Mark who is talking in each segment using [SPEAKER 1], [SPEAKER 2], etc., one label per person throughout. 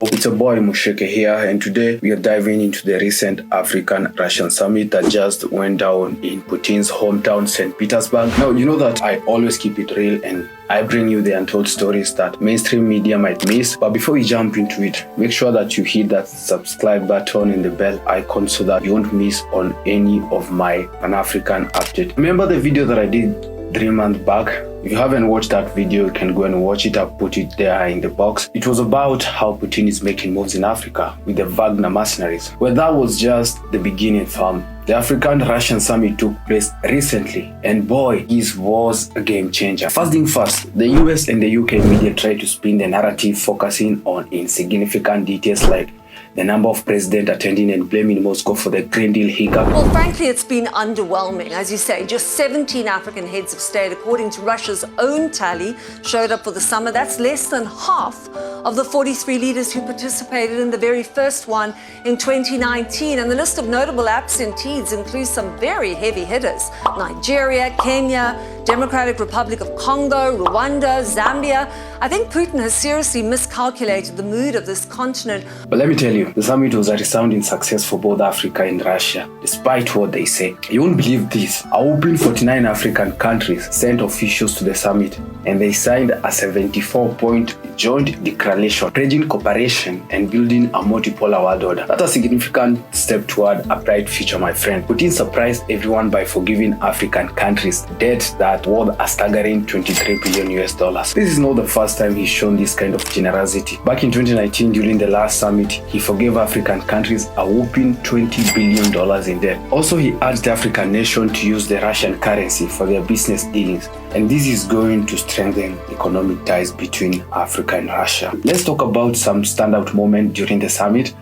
[SPEAKER 1] It's a boy Musheke here, and today we are diving into the recent African-Russian summit that just went down in Putin's hometown, St. Petersburg. Now, you know that I always keep it real and I bring you the untold stories that mainstream media might miss. But before we jump into it, make sure that you hit that subscribe button and the bell icon so that you won't miss on any of my Pan-African updates. Remember the video that I did 3 months back? If you haven't watched that video, you can go and watch it. I'll put it there in the box. It was about how Putin is making moves in Africa with the Wagner mercenaries. Well, that was just the beginning, fam. The African-Russian summit took place recently, and boy, this was a game changer. First thing first, the US and the UK media tried to spin the narrative focusing on insignificant details like the number of presidents attending and blaming Moscow for the Green Deal hiccup.
[SPEAKER 2] Well, frankly, it's been underwhelming. As you say, just 17 African heads of state, according to Russia's own tally, showed up for the summit. That's less than half of the 43 leaders who participated in the very first one in 2019. And the list of notable absentees includes some very heavy hitters: Nigeria, Kenya, Democratic Republic of Congo, Rwanda, Zambia. I think Putin has seriously miscalculated the mood of this continent.
[SPEAKER 1] But let me tell you, the summit was a resounding success for both Africa and Russia, despite what they say. You won't believe this. A whopping 49 African countries sent officials to the summit, and they signed a 74-point joint declaration pledging cooperation and building a multipolar world order. That's a significant step toward a bright future, my friend. Putin surprised everyone by forgiving African countries debt that worth a staggering $23 billion. This is not the first time he's shown this kind of generosity. Back in 2019, during the last summit, he forgave African countries a whopping $20 billion in debt. Also, he urged the African nation to use the Russian currency for their business dealings, and this is going to strengthen economic ties between Africa and Russia. Let's talk about some standout moments during the summit.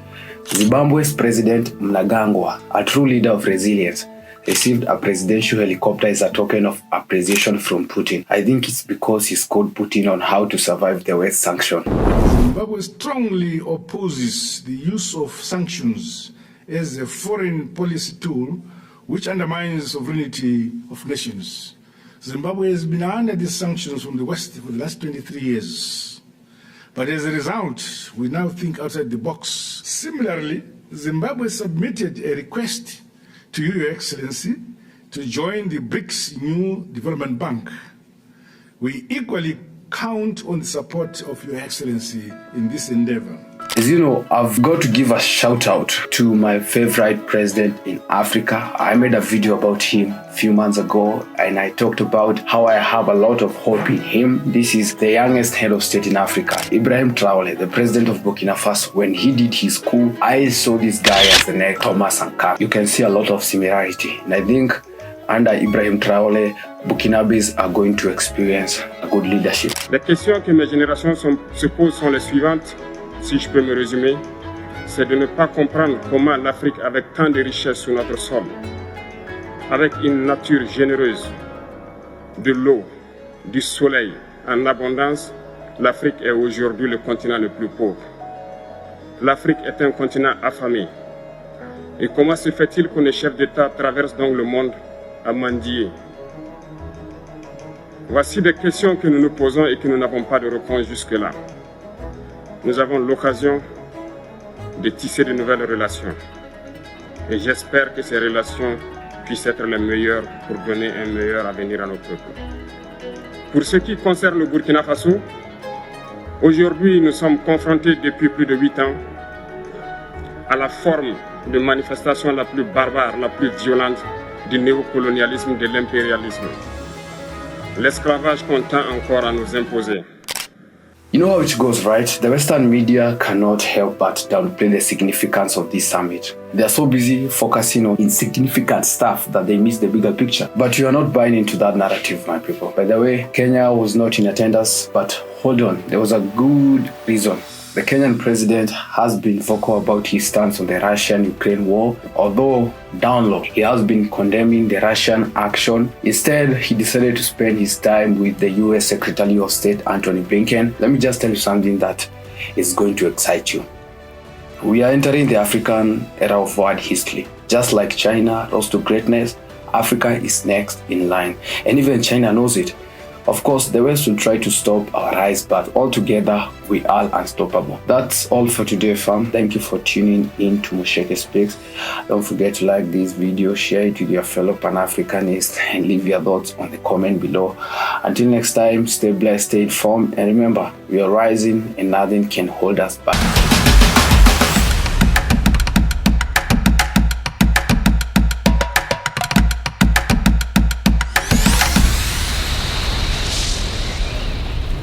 [SPEAKER 1] Zimbabwe's President Mnangagwa, a true leader of resilience, received a presidential helicopter as a token of appreciation from Putin. I think it's because he scored Putin on how to survive the West sanction.
[SPEAKER 3] Zimbabwe strongly opposes the use of sanctions as a foreign policy tool which undermines the sovereignty of nations. Zimbabwe has been under these sanctions from the West for the last 23 years. But as a result, we now think outside the box. Similarly, Zimbabwe submitted a request to you, Your Excellency, to join the BRICS New Development Bank. We equally count on the support of Your Excellency in this endeavor.
[SPEAKER 1] As you know, I've got to give a shout out to my favorite president in Africa. I made a video about him a few months ago, and I talked about how I have a lot of hope in him. This is the youngest head of state in Africa, Ibrahim Traoré, the president of Burkina Faso. When he did his coup, I saw this guy as the next Thomas Sankara. You can see a lot of similarity, and I think under Ibrahim Traoré, Burkinabés are going to experience a good leadership.
[SPEAKER 4] Les questions que mes générations se posent sont les suivantes. Si je peux me résumer, c'est de ne pas comprendre comment l'Afrique, avec tant de richesses sur notre sol, avec une nature généreuse, de l'eau, du soleil en abondance, l'Afrique est aujourd'hui le continent le plus pauvre. L'Afrique est un continent affamé. Et comment se fait-il que les chefs d'État traversent donc le monde à mendier? Voici des questions que nous nous posons et que nous n'avons pas de réponse jusque-là. Nous avons l'occasion de tisser de nouvelles relations. Et j'espère que ces relations puissent être les meilleures pour donner un meilleur avenir à nos peuples. Pour ce qui concerne le Burkina Faso, aujourd'hui nous sommes confrontés depuis plus de 8 ans à la forme de manifestation la plus barbare, la plus violente du néocolonialisme, de l'impérialisme. L'esclavage qu'on tend encore à nous imposer.
[SPEAKER 1] You know how it goes, right? The Western media cannot help but downplay the significance of this summit. They are so busy focusing on insignificant stuff that they miss the bigger picture. But you are not buying into that narrative, my people. By the way, Kenya was not in attendance, but hold on, there was a good reason. The Kenyan president has been vocal about his stance on the Russian-Ukraine war, although down low, he has been condemning the Russian action. Instead, he decided to spend his time with the US Secretary of State, Antony Blinken. Let me just tell you something that is going to excite you. We are entering the African era of world history. Just like China rose to greatness, Africa is next in line. And even China knows it. Of course, the West will try to stop our rise, but altogether, we are unstoppable. That's all for today, fam. Thank you for tuning in to Musheke Speaks. Don't forget to like this video, share it with your fellow Pan-Africanists, and leave your thoughts on the comment below. Until next time, stay blessed, stay informed, and remember, we are rising and nothing can hold us back.